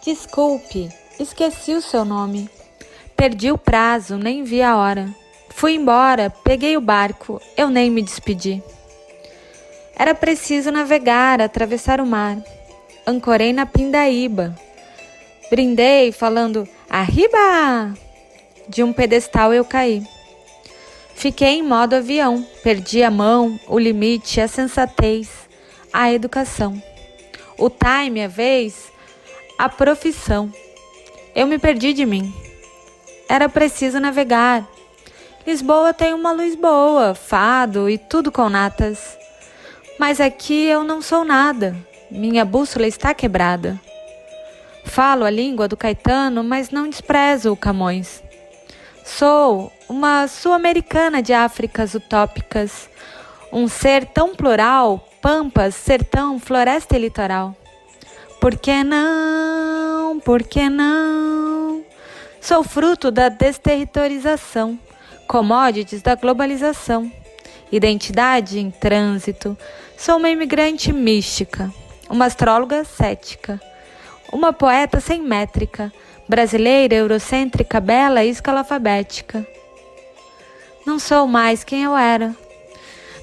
Desculpe, esqueci o seu nome. Perdi o prazo, nem vi a hora. Fui embora, peguei o barco, eu nem me despedi. Era preciso navegar, atravessar o mar. Ancorei na pindaíba. Brindei falando, arriba! De um pedestal eu caí. Fiquei em modo avião, perdi a mão, o limite, a sensatez, a educação. O time, a vez, a profissão. Eu me perdi de mim. Era preciso navegar. Lisboa tem uma luz boa, fado e tudo com natas. Mas aqui eu não sou nada. Minha bússola está quebrada. Falo a língua do Caetano, mas não desprezo o Camões. Sou uma sul-americana de Áfricas utópicas. Um ser tão plural, pampas, sertão, floresta e litoral. Por que não? Por que não? Sou fruto da desterritorização, commodities da globalização, identidade em trânsito. Sou uma imigrante mística, uma astróloga cética, uma poeta sem métrica, brasileira, eurocêntrica, bela e escalafabética. Não sou mais quem eu era.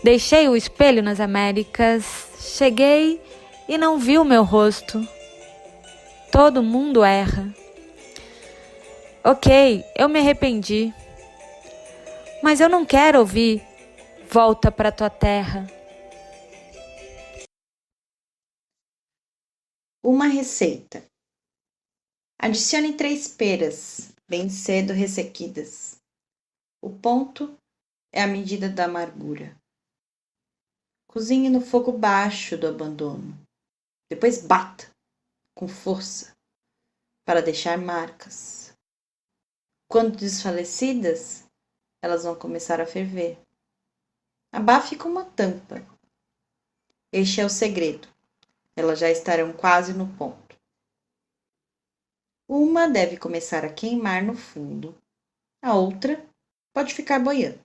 Deixei o espelho nas Américas, cheguei e não vi o meu rosto. Todo mundo erra. Ok, eu me arrependi. Mas eu não quero ouvir volta para tua terra. Uma receita. Adicione 3 peras, bem cedo ressequidas. O ponto é a medida da amargura. Cozinhe no fogo baixo do abandono. Depois bata com força para deixar marcas. Quando desfalecidas, elas vão começar a ferver. Abafe com uma tampa. Este é o segredo. Elas já estarão quase no ponto. Uma deve começar a queimar no fundo. A outra pode ficar boiando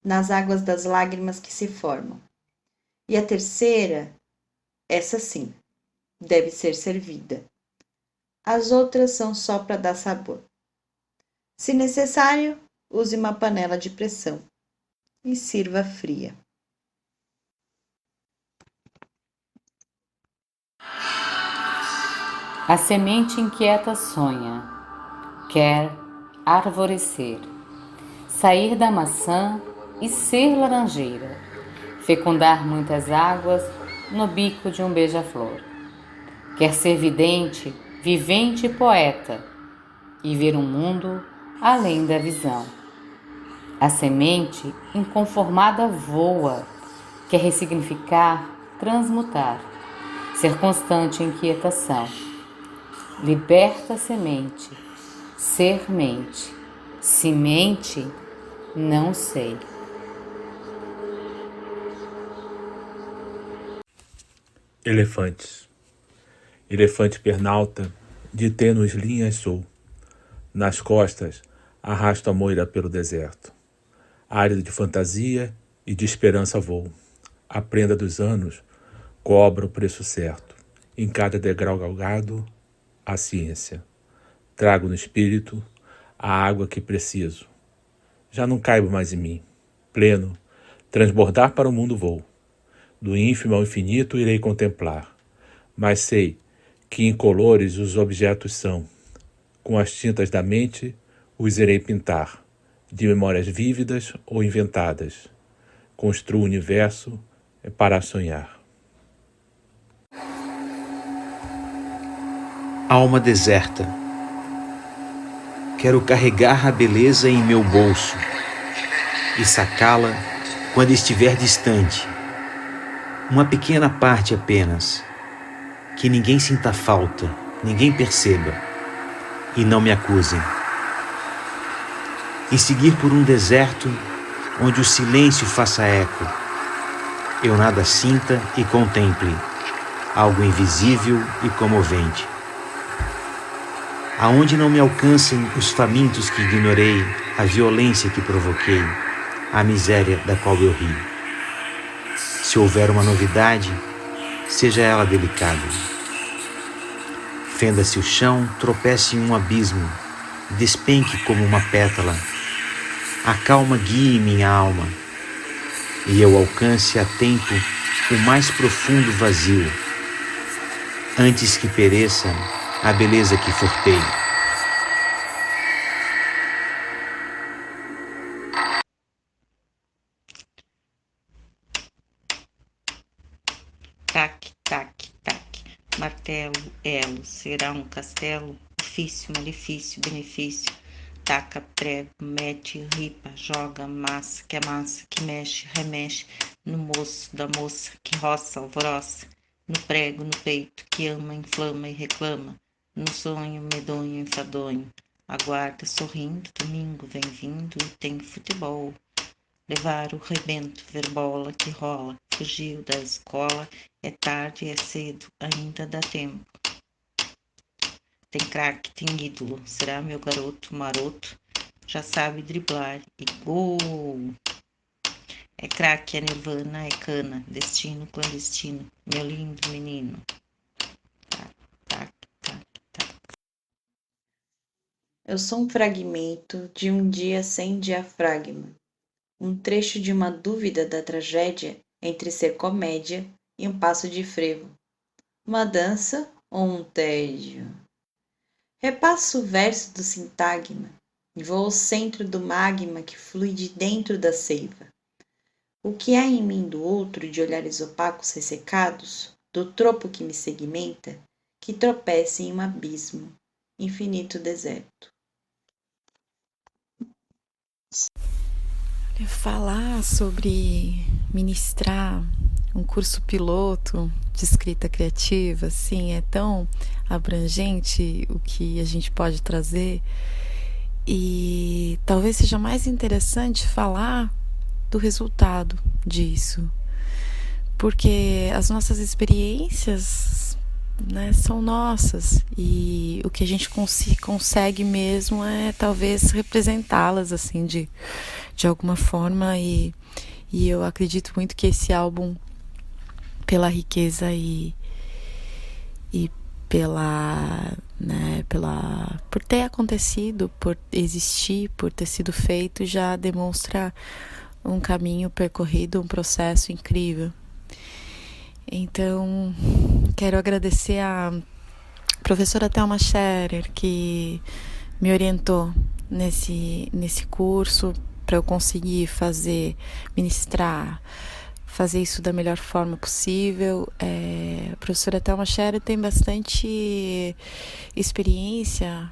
nas águas das lágrimas que se formam. E a terceira, essa sim, deve ser servida. As outras são só para dar sabor. Se necessário, use uma panela de pressão e sirva fria. A semente inquieta sonha, quer arvorecer, sair da maçã e ser laranjeira, fecundar muitas águas no bico de um beija-flor. Quer ser vidente, vivente e poeta e ver um mundo além da visão. A semente inconformada voa, quer ressignificar, transmutar, ser constante em inquietação. Liberta a semente, ser mente, se mente, não sei. Elefantes. Elefante pernalta, de tênues linhas sou. Nas costas, arrasto a moira pelo deserto. Árido de fantasia e de esperança vou. A prenda dos anos cobra o preço certo. Em cada degrau galgado, a ciência. Trago no espírito a água que preciso. Já não caibo mais em mim. Pleno, transbordar para o mundo vou. Do ínfimo ao infinito irei contemplar. Mas sei que incolores os objetos são. Com as tintas da mente os irei pintar. De memórias vívidas ou inventadas. Construo o universo para sonhar. Alma deserta. Quero carregar a beleza em meu bolso e sacá-la quando estiver distante. Uma pequena parte apenas, que ninguém sinta falta, ninguém perceba e não me acusem. E seguir por um deserto onde o silêncio faça eco, eu nada sinta e contemple algo invisível e comovente. Aonde não me alcancem os famintos que ignorei, a violência que provoquei, a miséria da qual eu ri. Se houver uma novidade, seja ela delicada. Fenda-se o chão, tropece em um abismo, despenque como uma pétala. A calma guie minha alma, e eu alcance a tempo o mais profundo vazio, antes que pereça a beleza que furtei. Tac, tac, tac, martelo, elo, será um castelo, ofício, malefício, benefício, taca, prego, mete, ripa, joga, massa, que mexe, remexe, no moço da moça, que roça, alvoroça, no prego, no peito, que ama, inflama e reclama, no sonho, medonho, enfadonho, aguarda, sorrindo, domingo vem vindo e tem futebol. Levar o rebento, ver bola que rola, fugiu da escola, é tarde, é cedo, ainda dá tempo. Tem craque, tem ídolo, será meu garoto maroto, já sabe driblar e gol! É craque, é nirvana, é cana, destino clandestino, meu lindo menino. Tac, tac, tac, tac. Eu sou um fragmento de um dia sem diafragma. Um trecho de uma dúvida da tragédia entre ser comédia e um passo de frevo, uma dança ou um tédio. Repasso o verso do sintagma e vou ao centro do magma que flui de dentro da seiva. O que há em mim do outro de olhares opacos ressecados, do tropo que me segmenta, que tropeça em um abismo, infinito deserto. Falar sobre ministrar um curso piloto de escrita criativa, assim, é tão abrangente o que a gente pode trazer, e talvez seja mais interessante falar do resultado disso, porque as nossas experiências, né, são nossas, e o que a gente consegue mesmo é talvez representá-las assim de alguma forma, e eu acredito muito que esse álbum, pela riqueza e por ter acontecido, por existir, por ter sido feito, já demonstra um caminho percorrido, um processo incrível. Então, quero agradecer a professora Thelma Scherer, que me orientou nesse curso, para eu conseguir ministrar, fazer isso da melhor forma possível. A professora Thelma Scherer tem bastante experiência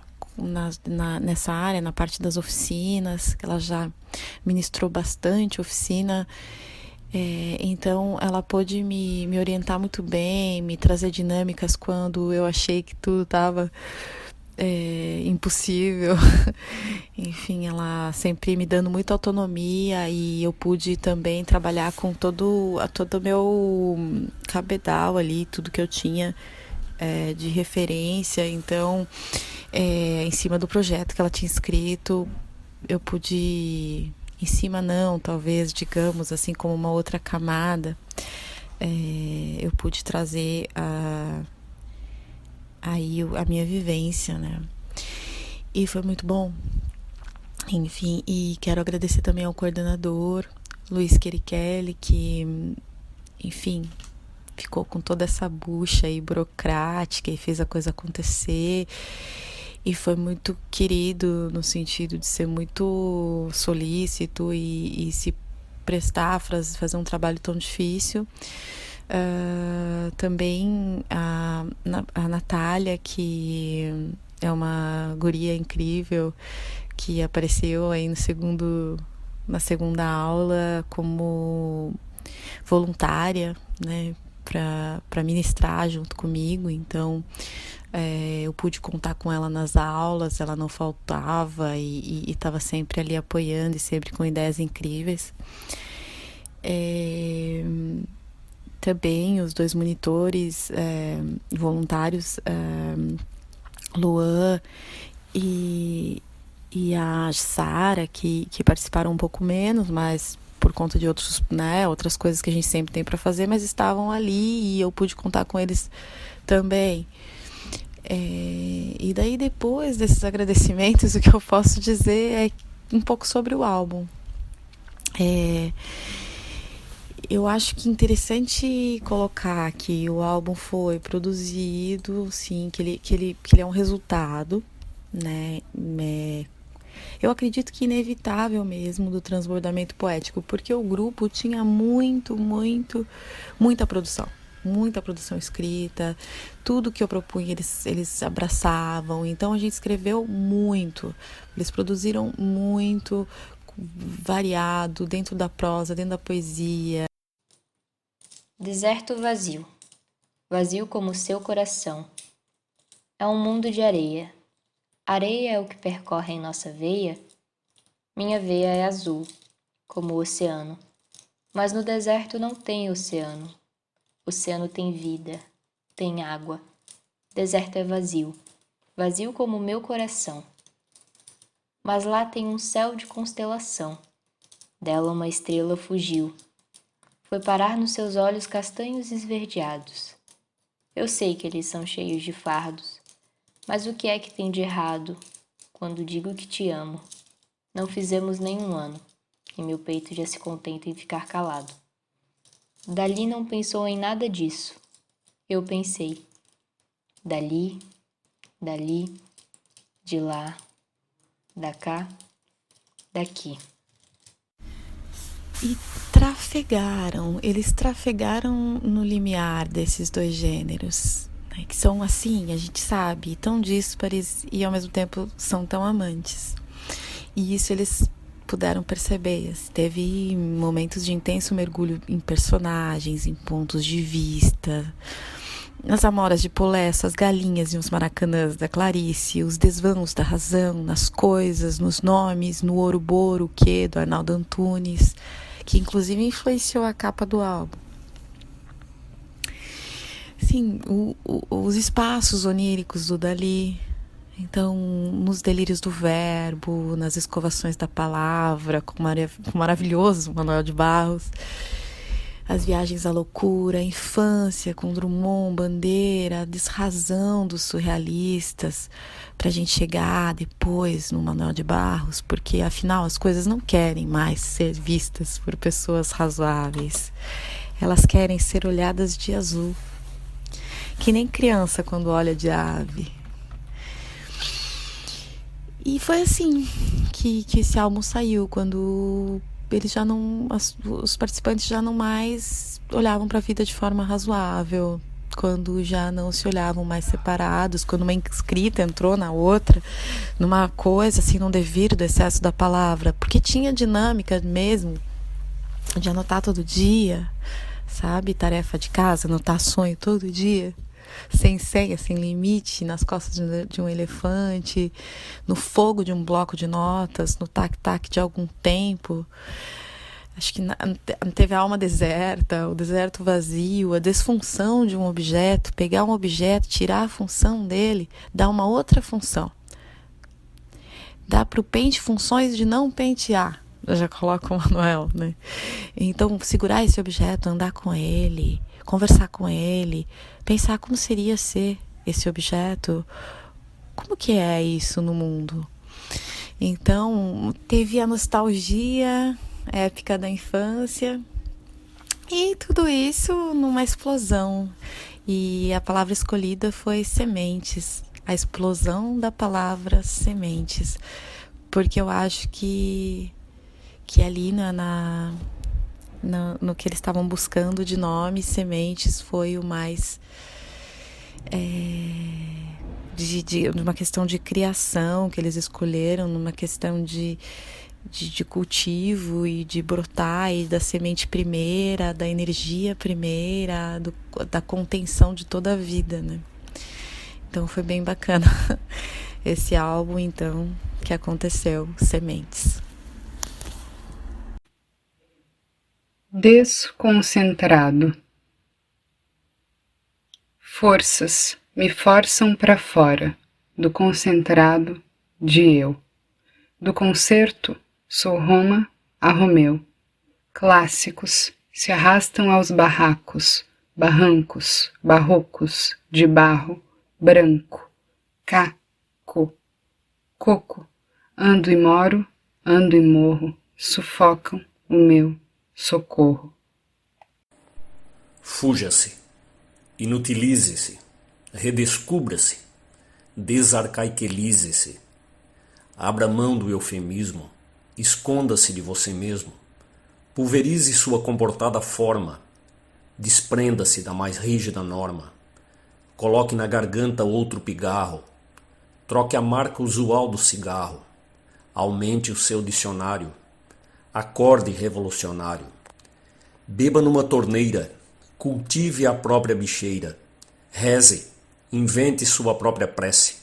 nessa área, na parte das oficinas, que ela já ministrou bastante oficina. Então ela pôde me orientar muito bem, me trazer dinâmicas quando eu achei que tudo estava impossível. Enfim, ela sempre me dando muita autonomia, e eu pude também trabalhar com todo o meu cabedal ali, tudo que eu tinha de referência. Então, em cima do projeto que ela tinha escrito, eu pude, em cima não, talvez, digamos assim, como uma outra camada, eu pude trazer aí a minha vivência, né? E foi muito bom. Enfim, e quero agradecer também ao coordenador, Luiz Querichelli, que, enfim, ficou com toda essa bucha aí burocrática e fez a coisa acontecer. E foi muito querido no sentido de ser muito solícito e se prestar a fazer um trabalho tão difícil. Também a Natália, que é uma guria incrível, que apareceu aí na segunda aula como voluntária, né, para ministrar junto comigo. Então eu pude contar com ela nas aulas, ela não faltava e estava sempre ali apoiando e sempre com ideias incríveis. Também os 2 monitores voluntários, Luan e a Sara, que participaram um pouco menos, mas por conta de outras coisas que a gente sempre tem para fazer, mas estavam ali e eu pude contar com eles também. E daí, depois desses agradecimentos, o que eu posso dizer é um pouco sobre o álbum. Eu acho que é interessante colocar que o álbum foi produzido, sim, que ele é um resultado, né? Eu acredito que inevitável mesmo do transbordamento poético, porque o grupo tinha muita produção escrita, tudo que eu propunha eles abraçavam, então a gente escreveu muito, eles produziram muito, variado, dentro da prosa, dentro da poesia. Deserto vazio, vazio como seu coração. É um mundo de areia. Areia é o que percorre em nossa veia? Minha veia é azul, como o oceano. Mas no deserto não tem oceano. Oceano tem vida, tem água. Deserto é vazio, vazio como o meu coração. Mas lá tem um céu de constelação. Dela uma estrela fugiu. Foi parar nos seus olhos castanhos esverdeados. Eu sei que eles são cheios de fardos, mas o que é que tem de errado quando digo que te amo? Não fizemos nenhum ano, e meu peito já se contenta em ficar calado. Dali não pensou em nada disso. Eu pensei. Dali, de lá, da cá, daqui. E eles trafegaram no limiar desses dois gêneros, né, que são assim, a gente sabe, tão díspares e ao mesmo tempo são tão amantes. E isso eles puderam perceber. Teve momentos de intenso mergulho em personagens, em pontos de vista, nas amoras de Polesso, as galinhas e os maracanãs da Clarice, os desvãos da razão, nas coisas, nos nomes, no Ouro-Boro, o quê, do Arnaldo Antunes, que inclusive influenciou a capa do álbum. Sim, os espaços oníricos do Dalí. Então, nos delírios do verbo, nas escovações da palavra, com o maravilhoso Manuel de Barros, as viagens à loucura, a infância com Drummond, Bandeira, a desrazão dos surrealistas, para a gente chegar depois no Manuel de Barros, porque afinal as coisas não querem mais ser vistas por pessoas razoáveis, elas querem ser olhadas de azul, que nem criança quando olha de ave. E foi assim que esse álbum saiu, quando eles já não, os participantes já não mais olhavam para a vida de forma razoável, quando já não se olhavam mais separados, quando uma escrita entrou na outra, numa coisa assim, num devir do excesso da palavra, porque tinha dinâmica mesmo de anotar todo dia, sabe, tarefa de casa, anotar sonho todo dia, sem senha, sem limite, nas costas de um elefante, no fogo de um bloco de notas, no tac-tac de algum tempo. Acho que teve a alma deserta, o deserto vazio, a desfunção de um objeto, pegar um objeto, tirar a função dele, dar uma outra função. Dá para o pente funções de não pentear. Eu já coloco o Manuel, né? Então, segurar esse objeto, andar com ele, conversar com ele, pensar como seria ser esse objeto, como que é isso no mundo. Então, teve a nostalgia épica da infância e tudo isso numa explosão. E a palavra escolhida foi sementes, a explosão da palavra sementes, porque eu acho que ali no que eles estavam buscando de nome, sementes, foi o mais de uma questão de criação que eles escolheram, numa questão de cultivo e de brotar, e da semente primeira, da energia primeira, da contenção de toda a vida, né? Então foi bem bacana esse álbum, então, que aconteceu, Sementes. Desconcentrado. Forças me forçam para fora do concentrado de eu. Do concerto sou Roma a Romeu. Clássicos se arrastam aos barracos, barrancos, barrocos de barro branco, Caco, coco, ando e moro, ando e morro, sufocam o meu socorro. Fuja-se, inutilize-se, redescubra-se, desarcaiquelize-se. Abra mão do eufemismo, esconda-se de você mesmo, pulverize sua comportada forma, desprenda-se da mais rígida norma, coloque na garganta outro pigarro, troque a marca usual do cigarro, aumente o seu dicionário, acorde revolucionário, beba numa torneira, cultive a própria bicheira, reze, invente sua própria prece,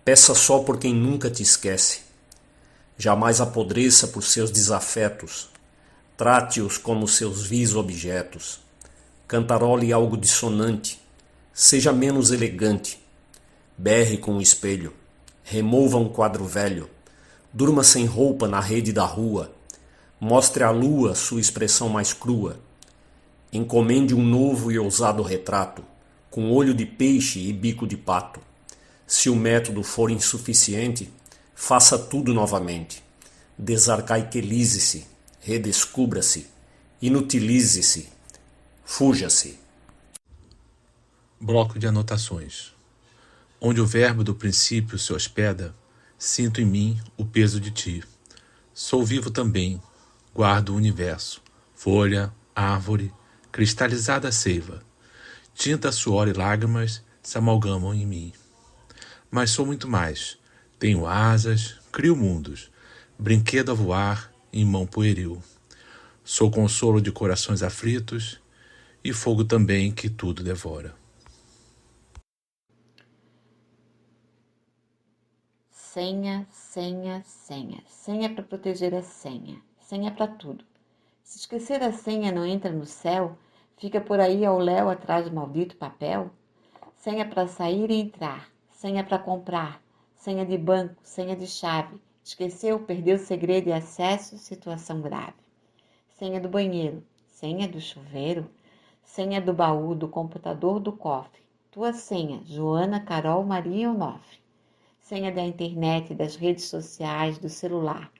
peça só por quem nunca te esquece, jamais apodreça por seus desafetos, trate-os como seus vis objetos, cantarole algo dissonante, seja menos elegante, berre com o espelho, remova um quadro velho, durma sem roupa na rede da rua, mostre à lua sua expressão mais crua, encomende um novo e ousado retrato, com olho de peixe e bico de pato. Se o método for insuficiente, faça tudo novamente. Desarcaiquelize-se, redescubra-se, inutilize-se, fuja-se. Bloco de anotações. Onde o verbo do princípio se hospeda, sinto em mim o peso de ti. Sou vivo também, guardo o universo, folha, árvore, cristalizada seiva. Tinta, suor e lágrimas se amalgamam em mim. Mas sou muito mais. Tenho asas, crio mundos, brinquedo a voar em mão pueril. Sou consolo de corações aflitos e fogo também que tudo devora. Senha, senha, senha. Senha para proteger a senha. Senha para tudo. Se esquecer a senha não entra no céu, fica por aí ao léu atrás do maldito papel. Senha para sair e entrar. Senha para comprar. Senha de banco, senha de chave. Esqueceu, perdeu segredo e acesso, situação grave. Senha do banheiro. Senha do chuveiro. Senha do baú, do computador, do cofre. Tua senha, Joana, Carol, Maria Onofre. Senha da internet, das redes sociais, do celular.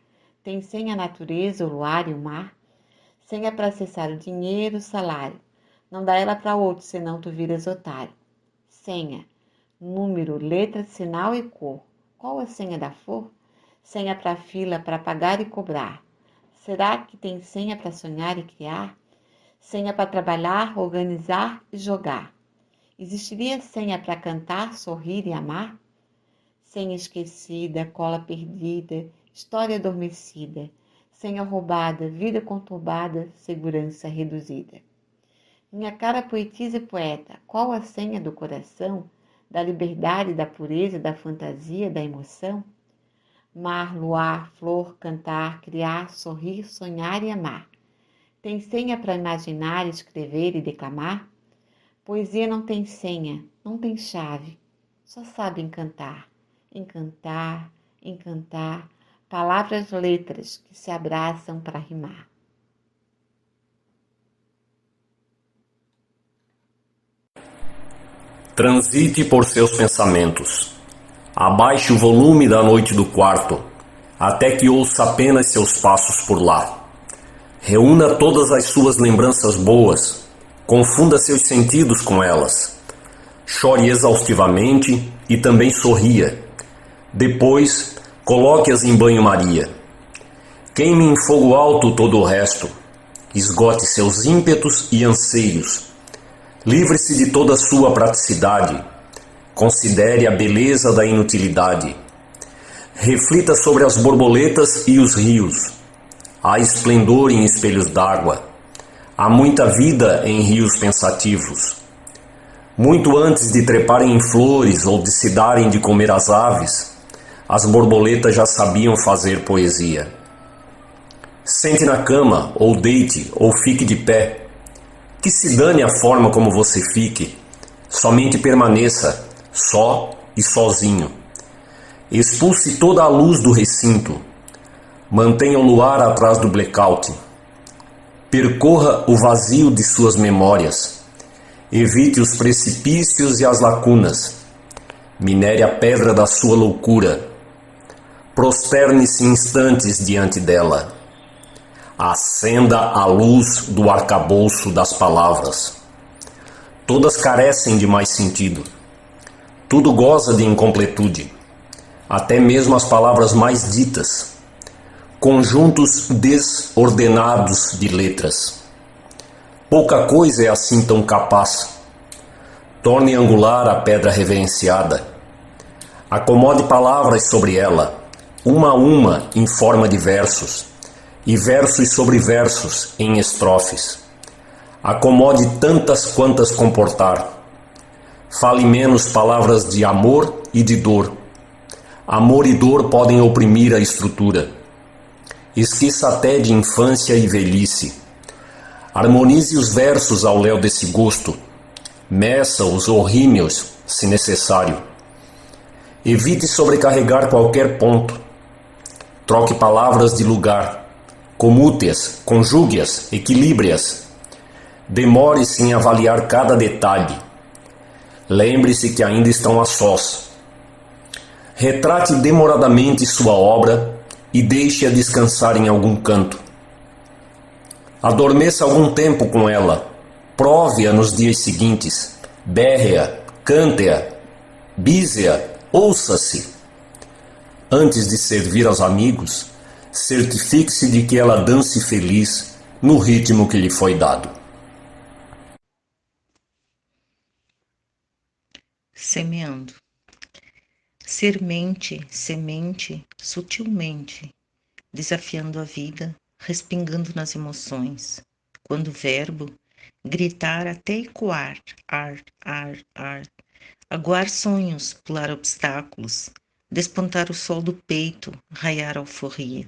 Tem senha a natureza, o luar e o mar? Senha para acessar o dinheiro, o salário. Não dá ela para outro, senão tu viras otário. Senha, número, letra, sinal e cor. Qual a senha da flor? Senha para fila, para pagar e cobrar. Será que tem senha para sonhar e criar? Senha para trabalhar, organizar e jogar. Existiria senha para cantar, sorrir e amar? Senha esquecida, cola perdida, história adormecida, senha roubada, vida conturbada, segurança reduzida. Minha cara poetisa e poeta, qual a senha do coração, da liberdade, da pureza, da fantasia, da emoção? Mar, luar, flor, cantar, criar, sorrir, sonhar e amar. Tem senha para imaginar, escrever e declamar? Poesia não tem senha, não tem chave, só sabe encantar. Encantar, encantar, palavras, letras que se abraçam para rimar. Transite por seus pensamentos. Abaixe o volume da noite do quarto, até que ouça apenas seus passos por lá. Reúna todas as suas lembranças boas, confunda seus sentidos com elas. Chore exaustivamente e também sorria. Depois, coloque-as em banho-maria. Queime em fogo alto todo o resto. Esgote seus ímpetos e anseios. Livre-se de toda sua praticidade. Considere a beleza da inutilidade. Reflita sobre as borboletas e os rios. Há esplendor em espelhos d'água. Há muita vida em rios pensativos. Muito antes de treparem em flores ou de se darem de comer às aves, as borboletas já sabiam fazer poesia. Sente na cama, ou deite, ou fique de pé. Que se dane a forma como você fique, somente permaneça, só e sozinho. Expulse toda a luz do recinto. Mantenha o luar atrás do blackout. Percorra o vazio de suas memórias. Evite os precipícios e as lacunas. minere a pedra da sua loucura, prosterne-se instantes diante dela, acenda a luz do arcabouço das palavras. Todas carecem de mais sentido, tudo goza de incompletude, até mesmo as palavras mais ditas, conjuntos desordenados de letras. Pouca coisa é assim tão capaz. Torne angular a pedra reverenciada. Acomode palavras sobre ela, uma a uma em forma de versos, e versos sobre versos em estrofes. Acomode tantas quantas comportar. Fale menos palavras de amor e de dor. Amor e dor podem oprimir a estrutura. Esqueça até de infância e velhice. Harmonize os versos ao léu desse gosto. Meça os horrímeos, se necessário. Evite sobrecarregar qualquer ponto. Troque palavras de lugar. Comute-as, conjugue-as, equilibre-as. Demore-se em avaliar cada detalhe. Lembre-se que ainda estão a sós. Retrate demoradamente sua obra e deixe-a descansar em algum canto. Adormeça algum tempo com ela. Prove-a nos dias seguintes. Berre-a, cante-a, bise-a, ouça-se. Antes de servir aos amigos, certifique-se de que ela dance feliz no ritmo que lhe foi dado. Semeando. Ser mente, semente, sutilmente, desafiando a vida, respingando nas emoções. Quando o verbo, gritar até ecoar, ar, aguar sonhos, pular obstáculos, despontar o sol do peito, raiar a alforria,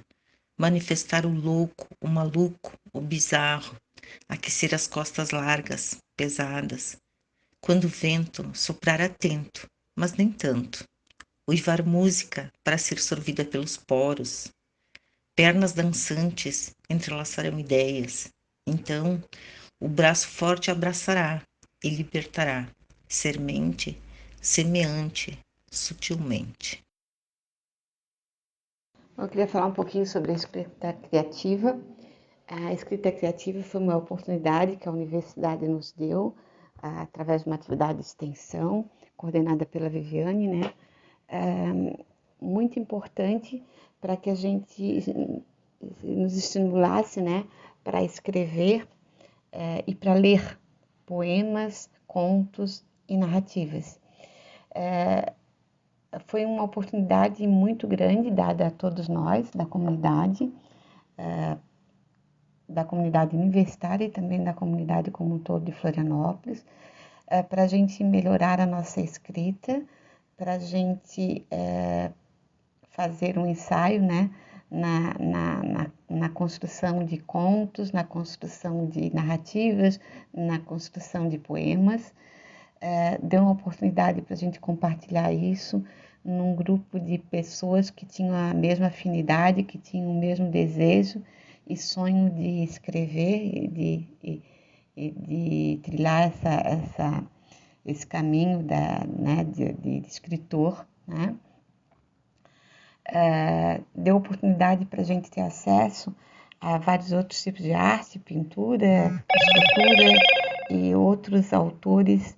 manifestar o louco, o maluco, o bizarro, aquecer as costas largas, pesadas. Quando o vento soprar atento, mas nem tanto, uivar música para ser sorvida pelos poros. Pernas dançantes entrelaçarão ideias. Então, o braço forte abraçará e libertará. Semente, semeante, sutilmente. Eu queria falar um pouquinho sobre a escrita criativa. A escrita criativa foi uma oportunidade que a universidade nos deu, através de uma atividade de extensão, coordenada pela Viviane, né? Muito importante para que a gente nos estimulasse, né, para escrever e para ler poemas, contos e narrativas. Foi uma oportunidade muito grande dada a todos nós, da comunidade universitária e também da comunidade como um todo de Florianópolis, para a gente melhorar a nossa escrita, para a gente fazer um ensaio, né, na construção de contos, na construção de narrativas, na construção de poemas. Deu uma oportunidade para a gente compartilhar isso num grupo de pessoas que tinham a mesma afinidade, que tinham o mesmo desejo e sonho de escrever e de trilhar esse caminho de escritor, né? Deu oportunidade para a gente ter acesso a vários outros tipos de arte, pintura, escultura e outros autores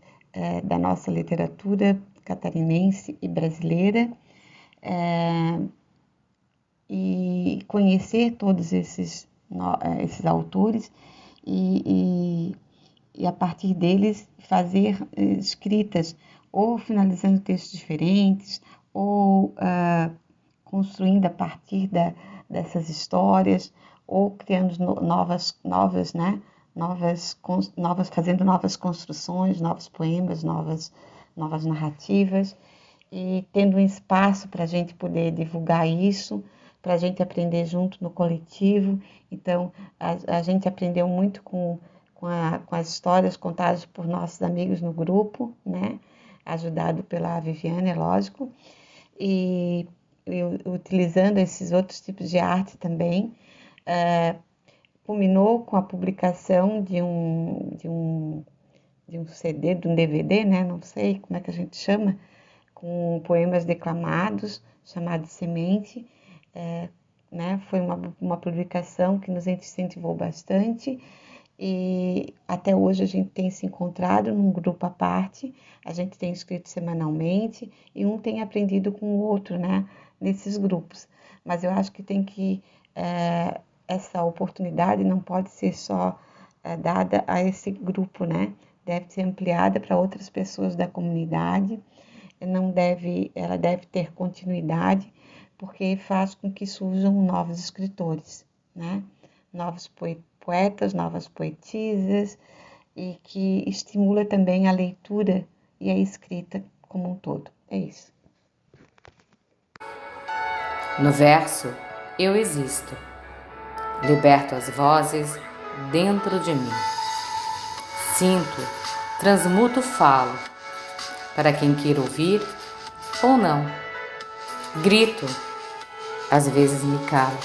da nossa literatura catarinense e brasileira, e conhecer todos esses autores e a partir deles fazer escritas, ou finalizando textos diferentes, ou construindo a partir dessas histórias, ou criando fazendo novas construções, novos poemas, novas narrativas, e tendo um espaço para a gente poder divulgar isso, para a gente aprender junto no coletivo. Então, a gente aprendeu muito com as histórias contadas por nossos amigos no grupo, né? Ajudado pela Viviane, é lógico, e utilizando esses outros tipos de arte também. Culminou com a publicação de um CD, de um DVD, né? Não sei como é que a gente chama, com poemas declamados, chamado Semente. Foi uma publicação que nos incentivou bastante e até hoje a gente tem se encontrado num grupo à parte, a gente tem escrito semanalmente e um tem aprendido com o outro, nesses grupos. Mas eu acho que tem que, essa oportunidade não pode ser só dada a esse grupo, Deve ser ampliada para outras pessoas da comunidade, ela deve ter continuidade, porque faz com que surjam novos escritores, Novos poetas, novas poetisas, e que estimula também a leitura e a escrita como um todo. É isso. No verso, eu existo. Liberto as vozes dentro de mim. Sinto, transmuto, falo, para quem queira ouvir ou não. Grito, às vezes me calo.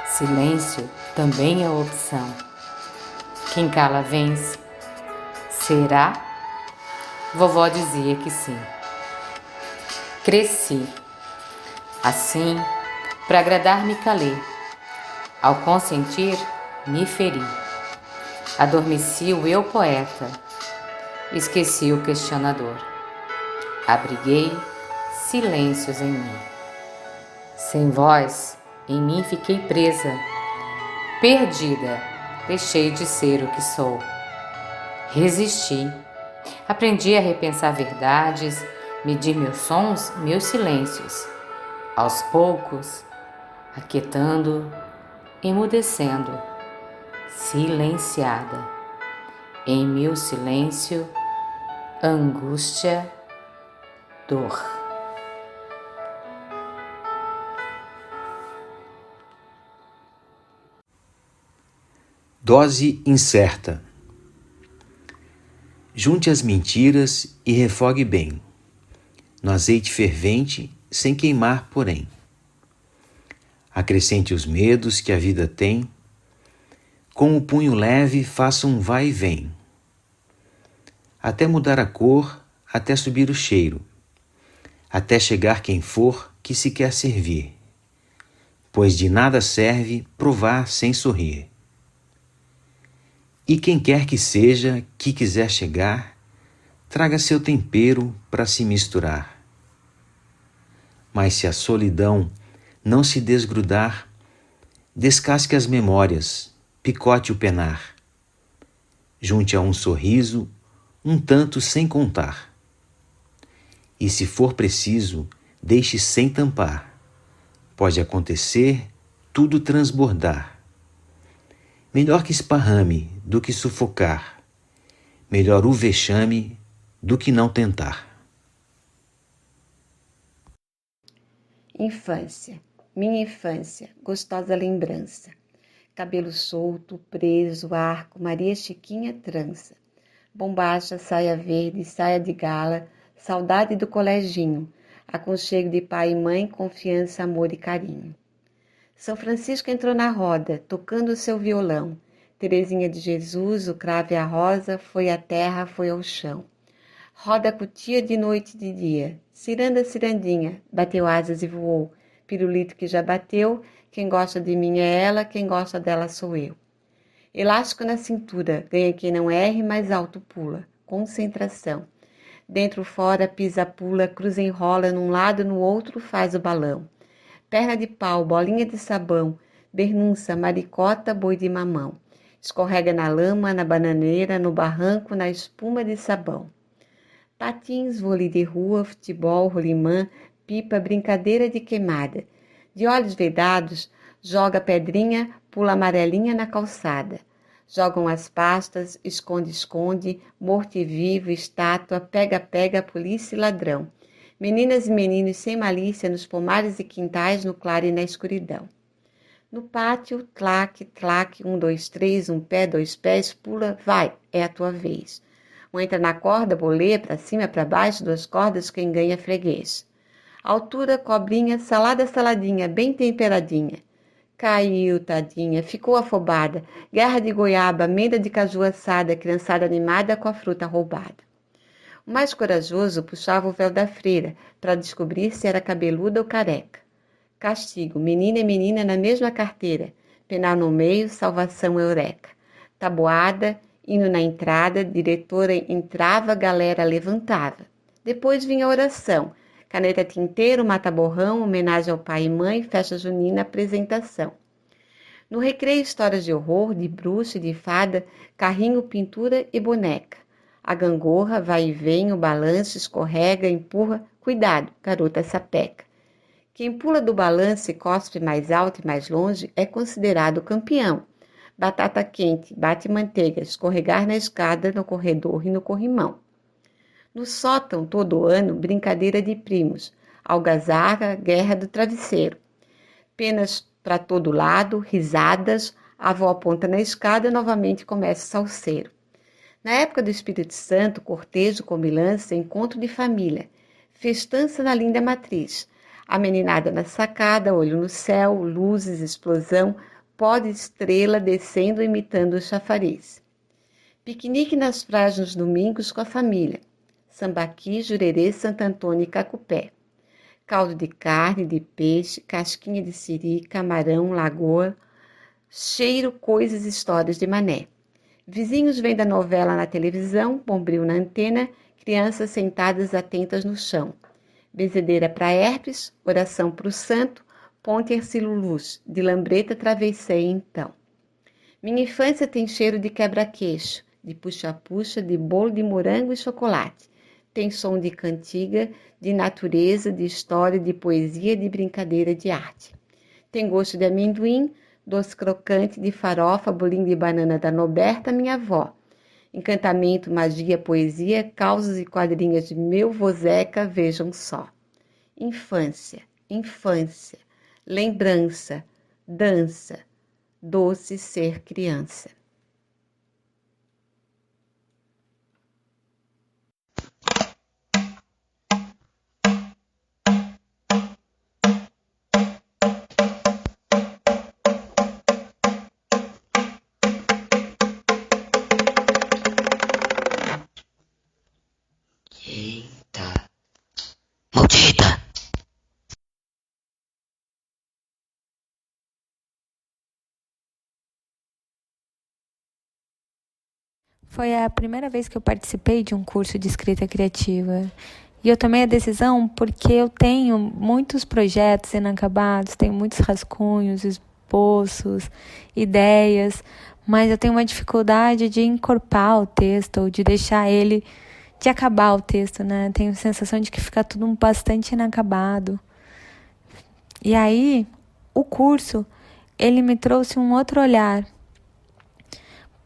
Silêncio também é opção. Quem cala vence. Será? Vovó dizia que sim. Cresci. Assim, para agradar me calei. Ao consentir, me feri. Adormeci o eu poeta. Esqueci o questionador. Abriguei silêncios em mim. Sem voz, em mim fiquei presa. Perdida, deixei de ser o que sou. Resisti. Aprendi a repensar verdades, medir meus sons, meus silêncios. Aos poucos, aquietando, emudecendo, silenciada. Em meu silêncio, angústia, dor. Dose incerta. Junte as mentiras e refogue bem, no azeite fervente, sem queimar, porém. Acrescente os medos que a vida tem, com o punho leve faça um vai e vem, até mudar a cor, até subir o cheiro, até chegar quem for que se quer servir, pois de nada serve provar sem sorrir. E quem quer que seja que quiser chegar, traga seu tempero para se misturar. Mas se a solidão não se desgrudar, descasque as memórias, picote o penar. Junte a um sorriso, um tanto sem contar. E se for preciso, deixe sem tampar. Pode acontecer, tudo transbordar. Melhor que esparrame do que sufocar. Melhor o vexame do que não tentar. Infância, minha infância, gostosa lembrança. Cabelo solto, preso, arco, Maria Chiquinha trança. Bombacha, saia verde, saia de gala, saudade do coleginho, aconchego de pai e mãe, confiança, amor e carinho. São Francisco entrou na roda, tocando o seu violão. Terezinha de Jesus, o cravo e a rosa, foi à terra, foi ao chão. Roda a cutia de noite e de dia. Ciranda, cirandinha, bateu asas e voou. Pirulito que já bateu, quem gosta de mim é ela, quem gosta dela sou eu. Elástico na cintura, ganha quem não erre, mais alto pula. Concentração. Dentro fora, pisa, pula, cruza, enrola, num lado, no outro, faz o balão. Perna de pau, bolinha de sabão, bernunça, maricota, boi de mamão. Escorrega na lama, na bananeira, no barranco, na espuma de sabão. Patins, vôlei de rua, futebol, rolimã, pipa, brincadeira de queimada. De olhos vedados, joga pedrinha, pula amarelinha na calçada. Jogam as pastas, esconde-esconde, morto e vivo, estátua, pega-pega, polícia e ladrão. Meninas e meninos sem malícia nos pomares e quintais, no claro e na escuridão. No pátio, tlaque, tlaque, 1, 2, 3, um pé, 2 pés, pula, vai, é a tua vez. Um entra na corda, boleia, pra cima, pra baixo, 2 cordas, quem ganha é freguês. Altura, cobrinha, salada, saladinha, bem temperadinha. Caiu, tadinha, ficou afobada. Guerra de goiaba, amenda de caju assada, criançada animada com a fruta roubada. O mais corajoso puxava o véu da freira para descobrir se era cabeluda ou careca. Castigo, menina e menina na mesma carteira. Penal no meio, salvação eureka. Tabuada, hino na entrada, diretora entrava, galera levantava. Depois vinha a oração. Caneta tinteiro, mata-borrão, homenagem ao pai e mãe, festa junina, apresentação. No recreio, histórias de horror, de bruxa e de fada, carrinho, pintura e boneca. A gangorra vai e vem, o balanço, escorrega, empurra. Cuidado, garota sapeca. Quem pula do balanço e cospe mais alto e mais longe é considerado campeão. Batata quente, bate manteiga, escorregar na escada, no corredor e no corrimão. No sótão, todo ano, brincadeira de primos. Algazarra, guerra do travesseiro. Penas para todo lado, risadas, a avó aponta na escada, novamente começa o salseiro. Na época do Espírito Santo, cortejo, comilança, encontro de família. Festança na linda matriz. A meninada na sacada, olho no céu, luzes, explosão, pó de estrela descendo imitando o chafariz. Piquenique nas praias nos domingos com a família. Sambaqui, Jurerê, Santo Antônio e Cacupé. Caldo de carne, de peixe, casquinha de siri, camarão, lagoa, cheiro, coisas, histórias de mané. Vizinhos vêm da novela na televisão, bombril na antena, crianças sentadas atentas no chão. Benzedeira para herpes, oração para o santo, ponte Ercílio-Luz, de lambreta travessei então. Minha infância tem cheiro de quebra-queixo, de puxa-puxa, de bolo de morango e chocolate. Tem som de cantiga, de natureza, de história, de poesia, de brincadeira, de arte. Tem gosto de amendoim, doce crocante, de farofa, bolinho de banana da Noberta, minha avó. Encantamento, magia, poesia, causas e quadrinhas de meu vozeca, vejam só. Infância, infância, lembrança, dança, doce ser criança. Maldita! Foi a primeira vez que eu participei de um curso de escrita criativa. E eu tomei a decisão porque eu tenho muitos projetos inacabados, tenho muitos rascunhos, esboços, ideias, mas eu tenho uma dificuldade de encorpar o texto ou de deixar ele, de acabar o texto, né? Tenho a sensação de que fica tudo bastante inacabado. E aí, o curso, ele me trouxe um outro olhar.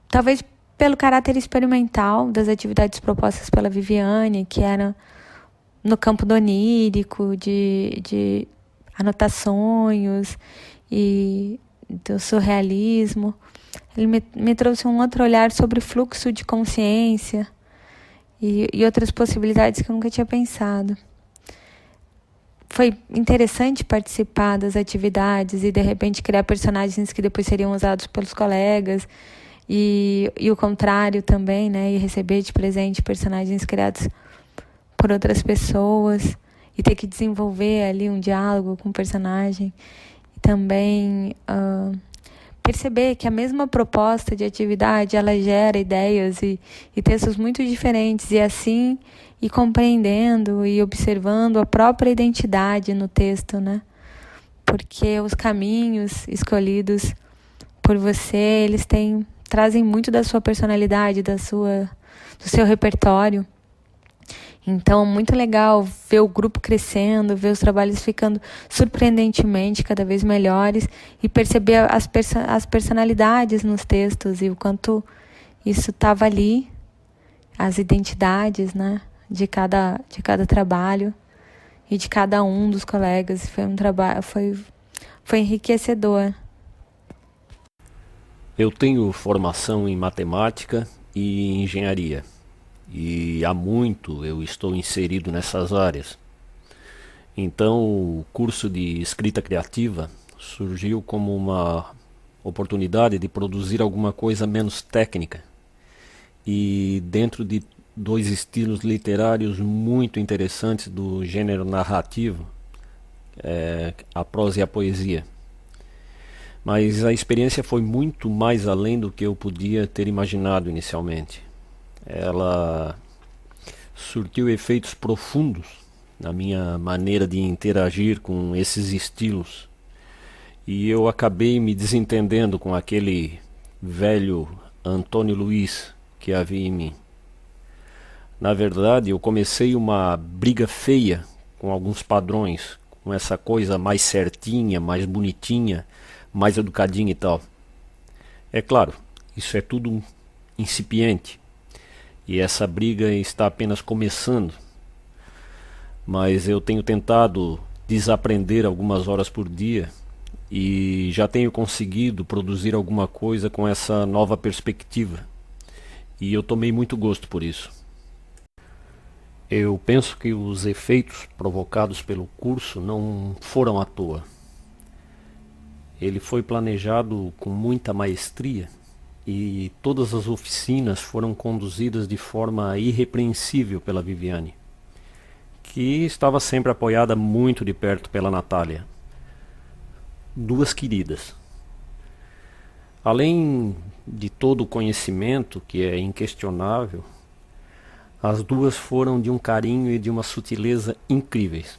Talvez pelo caráter experimental das atividades propostas pela Viviane, que era no campo do onírico, de anotações e do surrealismo. Ele me trouxe um outro olhar sobre fluxo de consciência e outras possibilidades que eu nunca tinha pensado. Foi interessante participar das atividades e, de repente, criar personagens que depois seriam usados pelos colegas e o contrário também, né? E receber de presente personagens criados por outras pessoas e ter que desenvolver ali um diálogo com o personagem. E também perceber que a mesma proposta de atividade, ela gera ideias e textos muito diferentes, e assim ir compreendendo e observando a própria identidade no texto, né? Porque os caminhos escolhidos por você, eles trazem muito da sua personalidade, do seu repertório. Então, muito legal ver o grupo crescendo, ver os trabalhos ficando surpreendentemente cada vez melhores e perceber as personalidades nos textos e o quanto isso estava ali, as identidades, né, de cada trabalho e de cada um dos colegas. Foi um trabalho, foi enriquecedor. Eu tenho formação em matemática e engenharia. E há muito eu estou inserido nessas áreas. Então o curso de escrita criativa surgiu como uma oportunidade de produzir alguma coisa menos técnica e dentro de dois estilos literários muito interessantes do gênero narrativo, a prosa e a poesia. Mas a experiência foi muito mais além do que eu podia ter imaginado inicialmente. Ela surtiu efeitos profundos na minha maneira de interagir com esses estilos. E eu acabei me desentendendo com aquele velho Antônio Luiz que havia em mim. Na verdade, eu comecei uma briga feia com alguns padrões, com essa coisa mais certinha, mais bonitinha, mais educadinha e tal. É claro, isso é tudo incipiente, e essa briga está apenas começando. Mas eu tenho tentado desaprender algumas horas por dia e já tenho conseguido produzir alguma coisa com essa nova perspectiva. E eu tomei muito gosto por isso. Eu penso que os efeitos provocados pelo curso não foram à toa. Ele foi planejado com muita maestria e todas as oficinas foram conduzidas de forma irrepreensível pela Viviane, que estava sempre apoiada muito de perto pela Natália. Duas queridas. Além de todo o conhecimento, que é inquestionável, as duas foram de um carinho e de uma sutileza incríveis.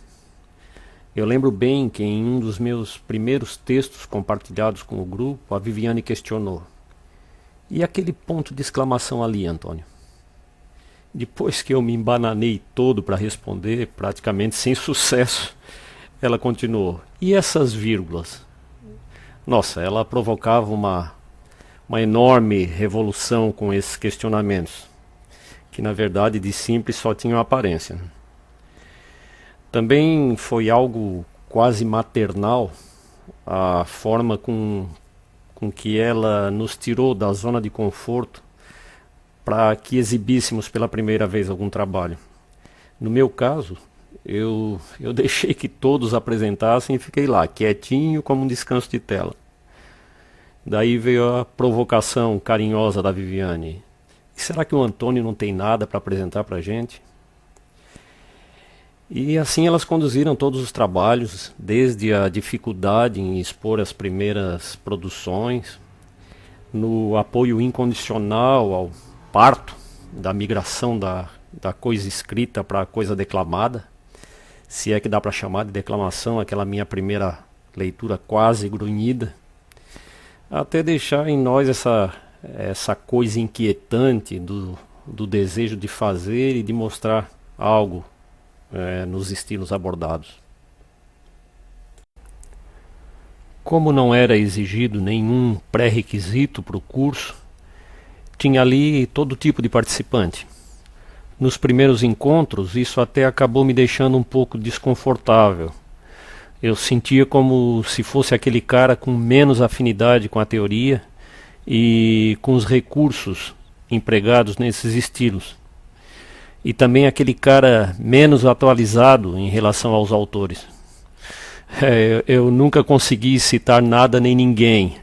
Eu lembro bem que em um dos meus primeiros textos compartilhados com o grupo, a Viviane questionou: "E aquele ponto de exclamação ali, Antônio?" Depois que eu me embananei todo para responder, praticamente sem sucesso, ela continuou: "E essas vírgulas?" Nossa, ela provocava uma enorme revolução com esses questionamentos, que na verdade de simples só tinham aparência. Também foi algo quase maternal a forma com que ela nos tirou da zona de conforto para que exibíssemos pela primeira vez algum trabalho. No meu caso, eu deixei que todos apresentassem e fiquei lá, quietinho como um descanso de tela. Daí veio a provocação carinhosa da Viviane: "Será que o Antônio não tem nada para apresentar para a gente?" E assim elas conduziram todos os trabalhos, desde a dificuldade em expor as primeiras produções, no apoio incondicional ao parto, da migração da coisa escrita para a coisa declamada, se é que dá para chamar de declamação aquela minha primeira leitura quase grunhida, até deixar em nós essa coisa inquietante do desejo de fazer e de mostrar algo nos estilos abordados. Como não era exigido nenhum pré-requisito para o curso, tinha ali todo tipo de participante. Nos primeiros encontros, isso até acabou me deixando um pouco desconfortável. Eu sentia como se fosse aquele cara com menos afinidade com a teoria e com os recursos empregados nesses estilos. E também aquele cara menos atualizado em relação aos autores. Eu nunca consegui citar nada nem ninguém.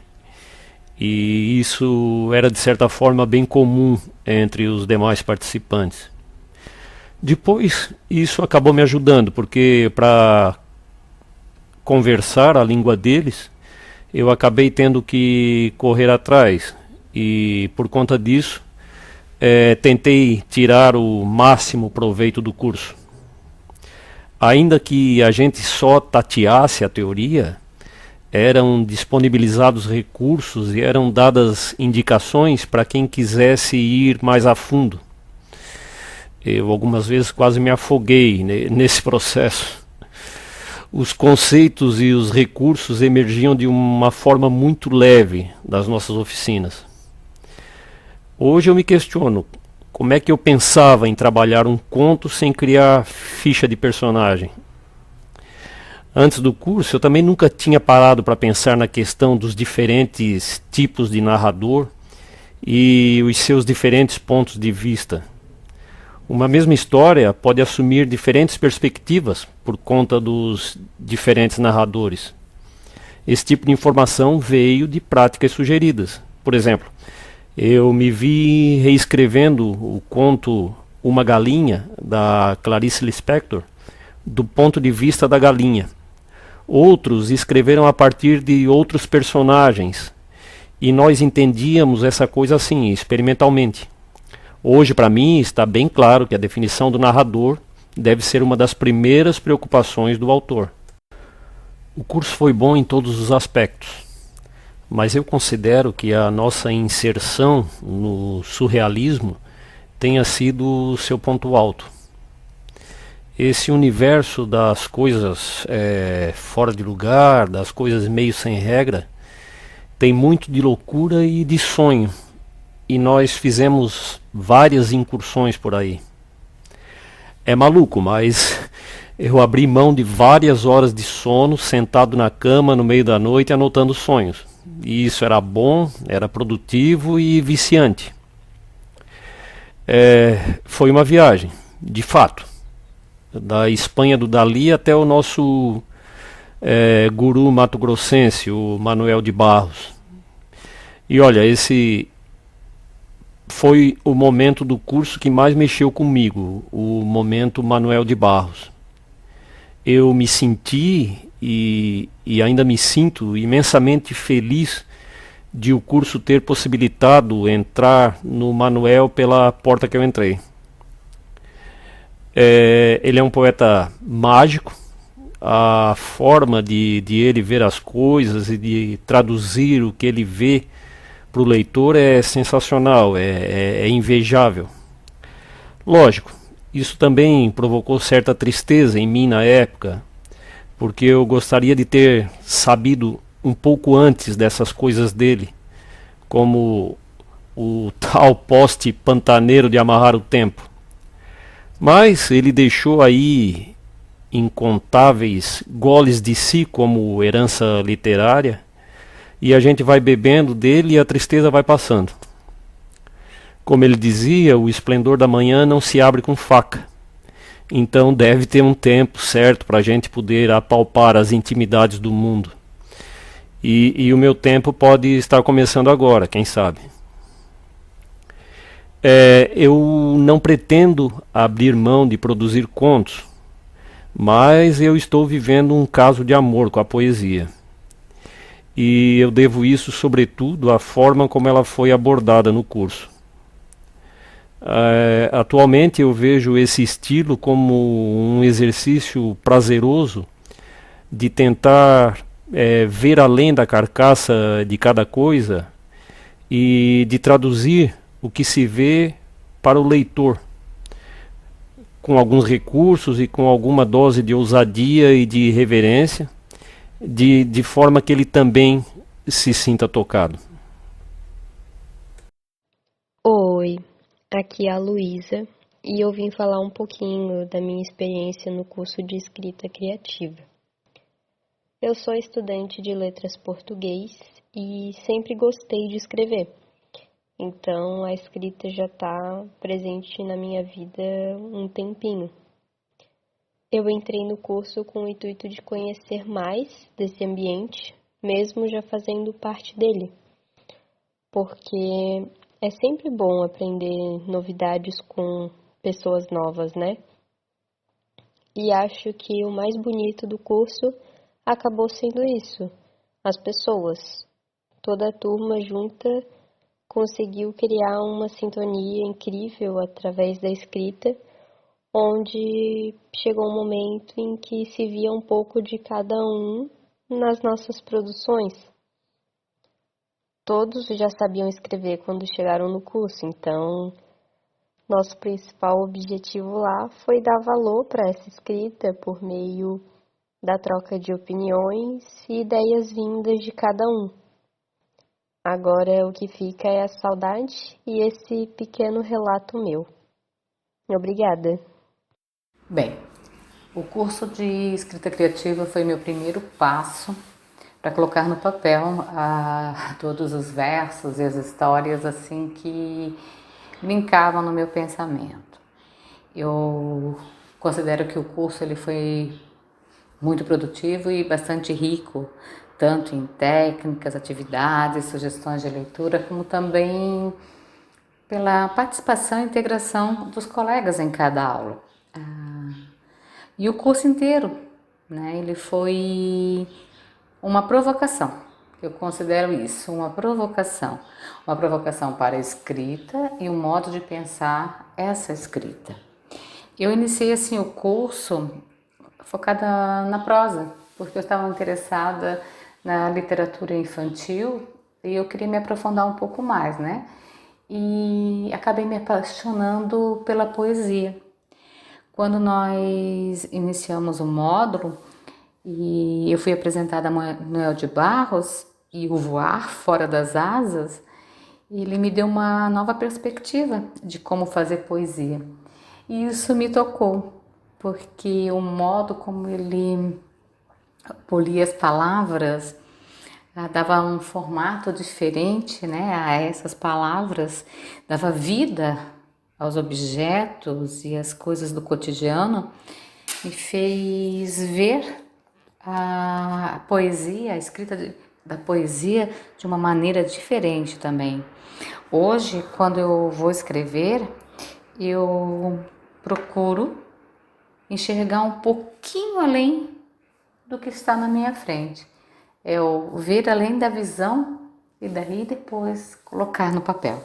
E isso era de certa forma bem comum entre os demais participantes. Depois isso acabou me ajudando, porque para conversar a língua deles, eu acabei tendo que correr atrás. E por conta disso, tentei tirar o máximo proveito do curso. Ainda que a gente só tateasse a teoria, eram disponibilizados recursos e eram dadas indicações para quem quisesse ir mais a fundo. Eu algumas vezes quase me afoguei nesse processo. Os conceitos e os recursos emergiam de uma forma muito leve das nossas oficinas. Hoje eu me questiono como é que eu pensava em trabalhar um conto sem criar ficha de personagem. Antes do curso, eu também nunca tinha parado para pensar na questão dos diferentes tipos de narrador e os seus diferentes pontos de vista. Uma mesma história pode assumir diferentes perspectivas por conta dos diferentes narradores. Esse tipo de informação veio de práticas sugeridas. Por exemplo, eu me vi reescrevendo o conto Uma Galinha, da Clarice Lispector, do ponto de vista da galinha. Outros escreveram a partir de outros personagens, e nós entendíamos essa coisa assim, experimentalmente. Hoje, para mim, está bem claro que a definição do narrador deve ser uma das primeiras preocupações do autor. O curso foi bom em todos os aspectos, mas eu considero que a nossa inserção no surrealismo tenha sido o seu ponto alto. Esse universo das coisas fora de lugar, das coisas meio sem regra, tem muito de loucura e de sonho, e nós fizemos várias incursões por aí. É maluco, mas eu abri mão de várias horas de sono, sentado na cama no meio da noite anotando sonhos. E isso era bom, era produtivo e viciante. Foi uma viagem, de fato, da Espanha do Dalí até o nosso guru mato-grossense, o Manuel de Barros. E olha, esse foi o momento do curso que mais mexeu comigo, o momento Manuel de Barros. Eu me senti e ainda me sinto imensamente feliz de o curso ter possibilitado entrar no Manuel pela porta que eu entrei. Ele é um poeta mágico. A forma de ele ver as coisas e de traduzir o que ele vê para o leitor é sensacional, é invejável. Lógico, isso também provocou certa tristeza em mim na época, porque eu gostaria de ter sabido um pouco antes dessas coisas dele, como o tal poste pantaneiro de amarrar o tempo. Mas ele deixou aí incontáveis goles de si como herança literária, e a gente vai bebendo dele e a tristeza vai passando. Como ele dizia, o esplendor da manhã não se abre com faca. Então deve ter um tempo certo para a gente poder apalpar as intimidades do mundo. E o meu tempo pode estar começando agora, quem sabe. Eu não pretendo abrir mão de produzir contos, mas eu estou vivendo um caso de amor com a poesia. E eu devo isso, sobretudo, à forma como ela foi abordada no curso. Atualmente eu vejo esse estilo como um exercício prazeroso de tentar ver além da carcaça de cada coisa e de traduzir o que se vê para o leitor, com alguns recursos e com alguma dose de ousadia e de reverência, de forma que ele também se sinta tocado. Oi, aqui é a Luísa e eu vim falar um pouquinho da minha experiência no curso de escrita criativa. Eu sou estudante de letras português e sempre gostei de escrever. Então a escrita já está presente na minha vida um tempinho. Eu entrei no curso com o intuito de conhecer mais desse ambiente, mesmo já fazendo parte dele, porque é sempre bom aprender novidades com pessoas novas, né? E acho que o mais bonito do curso acabou sendo isso, as pessoas. Toda a turma junta conseguiu criar uma sintonia incrível através da escrita, onde chegou um momento em que se via um pouco de cada um nas nossas produções. Todos já sabiam escrever quando chegaram no curso, então nosso principal objetivo lá foi dar valor para essa escrita por meio da troca de opiniões e ideias vindas de cada um. Agora o que fica é a saudade e esse pequeno relato meu. Obrigada. Bem, o curso de escrita criativa foi meu primeiro passo para colocar no papel todos os versos e as histórias assim que brincavam no meu pensamento. Eu considero que o curso ele foi muito produtivo e bastante rico, tanto em técnicas, atividades, sugestões de leitura, como também pela participação e integração dos colegas em cada aula. E o curso inteiro, né, ele foi uma provocação. Eu considero isso uma provocação para a escrita e o modo de pensar essa escrita. Eu iniciei assim o curso focada na prosa, porque eu estava interessada na literatura infantil e eu queria me aprofundar um pouco mais, né? E acabei me apaixonando pela poesia. Quando nós iniciamos o módulo e eu fui apresentada a Manuel de Barros e o Voar Fora das Asas, ele me deu uma nova perspectiva de como fazer poesia. E isso me tocou, porque o modo como ele polia as palavras dava um formato diferente, né, a essas palavras, dava vida aos objetos e às coisas do cotidiano, me fez ver a poesia, a escrita da poesia de uma maneira diferente também. Hoje, quando eu vou escrever, eu procuro enxergar um pouquinho além do que está na minha frente. É o ver além da visão e daí depois colocar no papel.